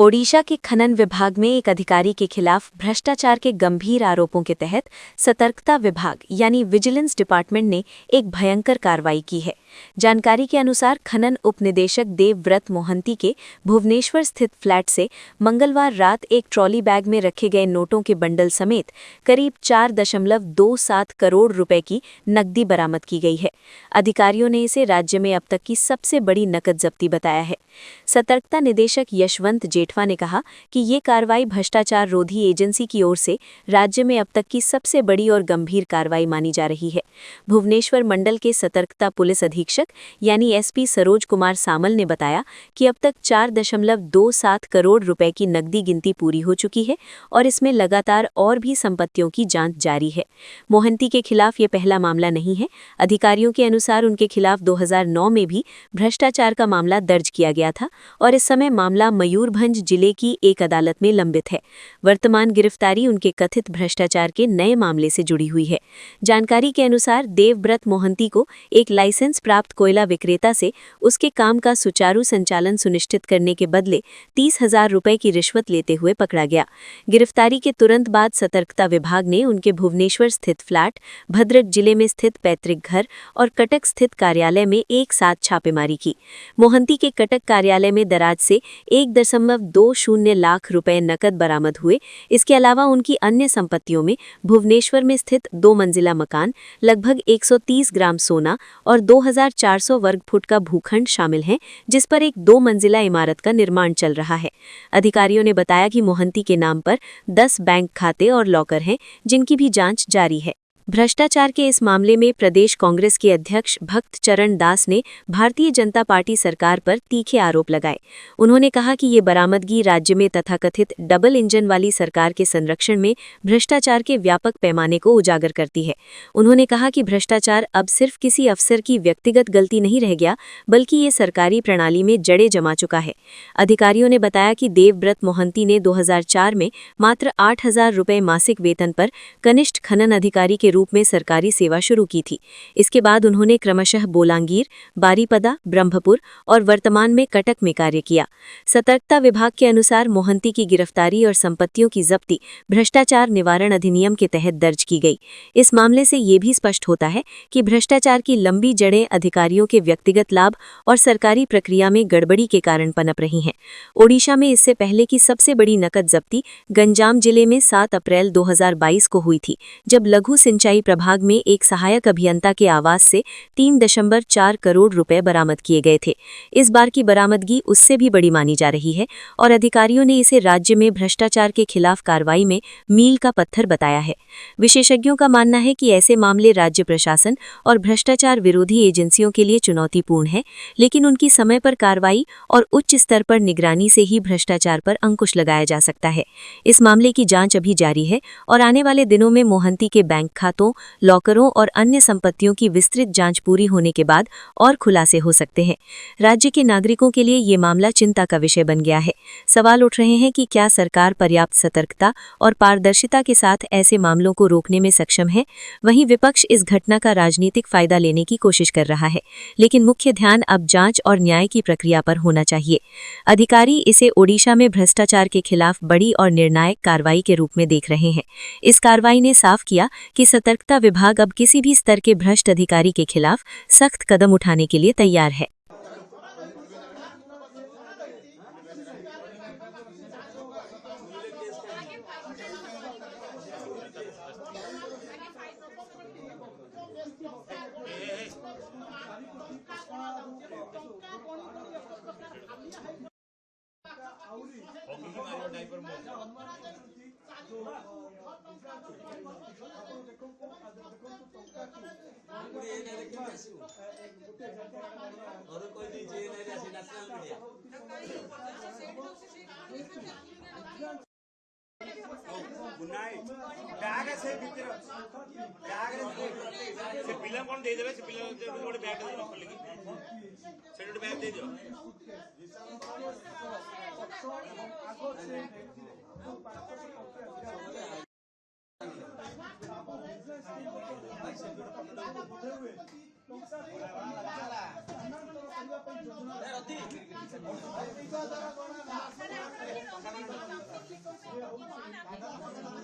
ओडिशा के खनन विभाग में एक अधिकारी के खिलाफ भ्रष्टाचार के गंभीर आरोपों के तहत सतर्कता विभाग यानी विजिलेंस डिपार्टमेंट ने एक भयंकर कार्रवाई की है। जानकारी के अनुसार खनन उपनिदेशक देवव्रत मोहंती के भुवनेश्वर स्थित फ्लैट से मंगलवार रात एक ट्रॉली बैग में रखे गए नोटों के बंडल समेत करीब 4.27 करोड़ रुपए की नकदी बरामद की गई है। अधिकारियों ने इसे राज्य में अब तक की सबसे बड़ी नकद जब्ती बताया है। सतर्कता निदेशक यशवंत जेठवा ने कहा कि ये कार्रवाई भ्रष्टाचार रोधी एजेंसी की ओर से राज्य में अब तक की सबसे बड़ी और गंभीर कार्रवाई मानी जा रही है। भुवनेश्वर मंडल के सतर्कता पुलिस अधीक्षक यानी एसपी सरोज कुमार सामल ने बताया कि अब तक 4.27 करोड़ रुपए की नकदी गिनती पूरी हो चुकी है और इसमें लगातार और भी संपत्तियों की जांच जारी है। मोहंती के खिलाफ ये पहला मामला नहीं है। अधिकारियों के अनुसार उनके खिलाफ 2009 में भी भ्रष्टाचार का मामला दर्ज किया गया था और इस समय मामला मयूरभंज जिले की एक अदालत में लंबित है। वर्तमान गिरफ्तारी उनके कथित भ्रष्टाचार के नए मामले से जुड़ी हुई है। जानकारी के अनुसार देवव्रत मोहंती को एक लाइसेंस प्राप्त कोयला विक्रेता से उसके काम का सुचारू संचालन सुनिश्चित करने के बदले 30,000 रुपए की रिश्वत लेते हुए पकड़ा गया। गिरफ्तारी के तुरंत बाद सतर्कता विभाग ने उनके भुवनेश्वर स्थित फ्लैट, भद्रक जिले में स्थित पैतृक घर और कटक स्थित कार्यालय में एक साथ छापेमारी की। मोहंती के कटक कार्यालय में दराज से 1.20 लाख रुपए नकद बरामद हुए। इसके अलावा उनकी अन्य संपत्तियों में भुवनेश्वर में स्थित 2 मंजिला मकान, लगभग 130 ग्राम सोना और 2400 वर्ग फुट का भूखंड शामिल हैं, जिस पर एक 2 मंजिला इमारत का निर्माण चल रहा है। अधिकारियों ने बताया कि मोहंती के नाम पर 10 बैंक खाते और लॉकर हैं, जिनकी भी जांच जारी है। भ्रष्टाचार के इस मामले में प्रदेश कांग्रेस के अध्यक्ष भक्त चरण दास ने भारतीय जनता पार्टी सरकार पर तीखे आरोप लगाए। उन्होंने कहा कि ये बरामदगी राज्य में तथाकथित डबल इंजन वाली सरकार के संरक्षण में भ्रष्टाचार के व्यापक पैमाने को उजागर करती है। उन्होंने कहा कि भ्रष्टाचार अब सिर्फ किसी अफसर की व्यक्तिगत गलती नहीं रह गया, बल्कि ये सरकारी प्रणाली में जड़ें जमा चुका है। अधिकारियों ने बताया कि देवव्रत मोहंती ने 2004 में मात्र 8,000 रुपए मासिक वेतन पर कनिष्ठ खनन अधिकारी के रूप में सरकारी सेवा शुरू की थी। इसके बाद उन्होंने क्रमशः बोलांगीर, बारीपदा, ब्रह्मपुर और वर्तमान में कटक में कार्य किया। सतर्कता विभाग के अनुसार मोहंती की गिरफ्तारी और संपत्तियों की जब्ती भ्रष्टाचार निवारण अधिनियम के तहत दर्ज की गई। इस मामले से ये भी स्पष्ट होता है कि भ्रष्टाचार की लंबी जड़ें अधिकारियों के व्यक्तिगत लाभ और सरकारी प्रक्रिया में गड़बड़ी के कारण पनप रही हैं। ओडिशा में इससे पहले की सबसे बड़ी नकद जब्ती गंजाम जिले में 7 अप्रैल 2022 को हुई थी, जब लघु सिंचाई प्रभाग में एक सहायक अभियंता के आवास से 3.4 करोड़ रुपए बरामद किए गए थे। इस बार की बरामदगी उससे भी बड़ी मानी जा रही है और अधिकारियों ने इसे राज्य में भ्रष्टाचार के खिलाफ कार्रवाई में मील का पत्थर बताया है। विशेषज्ञों का मानना है कि ऐसे मामले राज्य प्रशासन और भ्रष्टाचार विरोधी एजेंसियों के लिए चुनौतीपूर्ण है, लेकिन उनकी समय पर कार्रवाई और उच्च स्तर पर निगरानी से ही भ्रष्टाचार पर अंकुश लगाया जा सकता है। इस मामले की जांच अभी जारी है और आने वाले दिनों में मोहंती के बैंक खातों, लॉकरों और अन्य संपत्तियों की विस्तृत जांच पूरी होने के बाद और खुलासे हो सकते हैं। राज्य के नागरिकों के लिए ये मामला चिंता का विषय बन गया है। सवाल उठ रहे हैं कि क्या सरकार पर्याप्त सतर्कता और पारदर्शिता के साथ ऐसे मामलों को रोकने में सक्षम है। वहीं विपक्ष इस घटना का राजनीतिक फायदा लेने की कोशिश कर रहा है, लेकिन मुख्य ध्यान अब जांच और न्याय की प्रक्रिया पर होना चाहिए। अधिकारी इसे ओडिशा में भ्रष्टाचार के खिलाफ बड़ी और निर्णायक कार्रवाई के रूप में देख रहे हैं। इस कार्रवाई ने साफ किया कि सतर्कता विभाग अब किसी भी स्तर के भ्रष्ट अधिकारी के खिलाफ सख्त कदम उठाने के लिए तैयार है। होगा